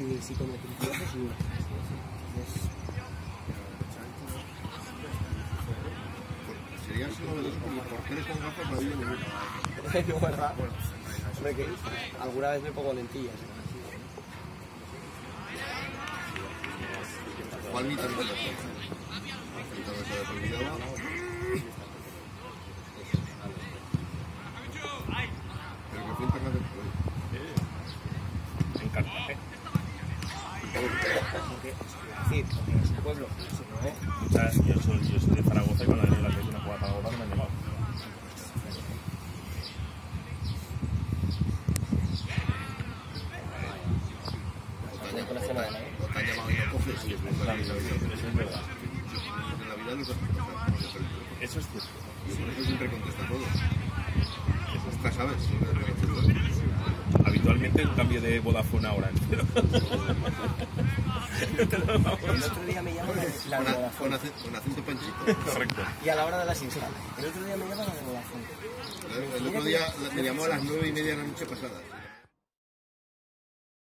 Y si comete un tiro, pues una. Sería solo de los porteros con gafas, no había ninguna. No, ¿verdad? Hombre, que alguna vez me pongo lentillas. Juanmi también lo hace. También se les olvidaba. Pero que fue internacional. En Cartagena. Sí, porque es un pueblo. Yo soy de Zaragoza y cuando he venido a la una jugada a Zaragoza me han llevado. Con la zona de la Lo que han llamado y no coges. Eso es verdad. En Navidad los hace Eso es cierto. y por eso siempre contesta todo. Nunca sabes. Habitualmente un cambio de Vodafone ahora. El otro día me llaman la de Vodafone. Con acento panchito. Correcto. Y a la hora de las iniciales. El otro día me llaman la de Vodafone. El otro día me llamó a las 9:30 de la noche pasada.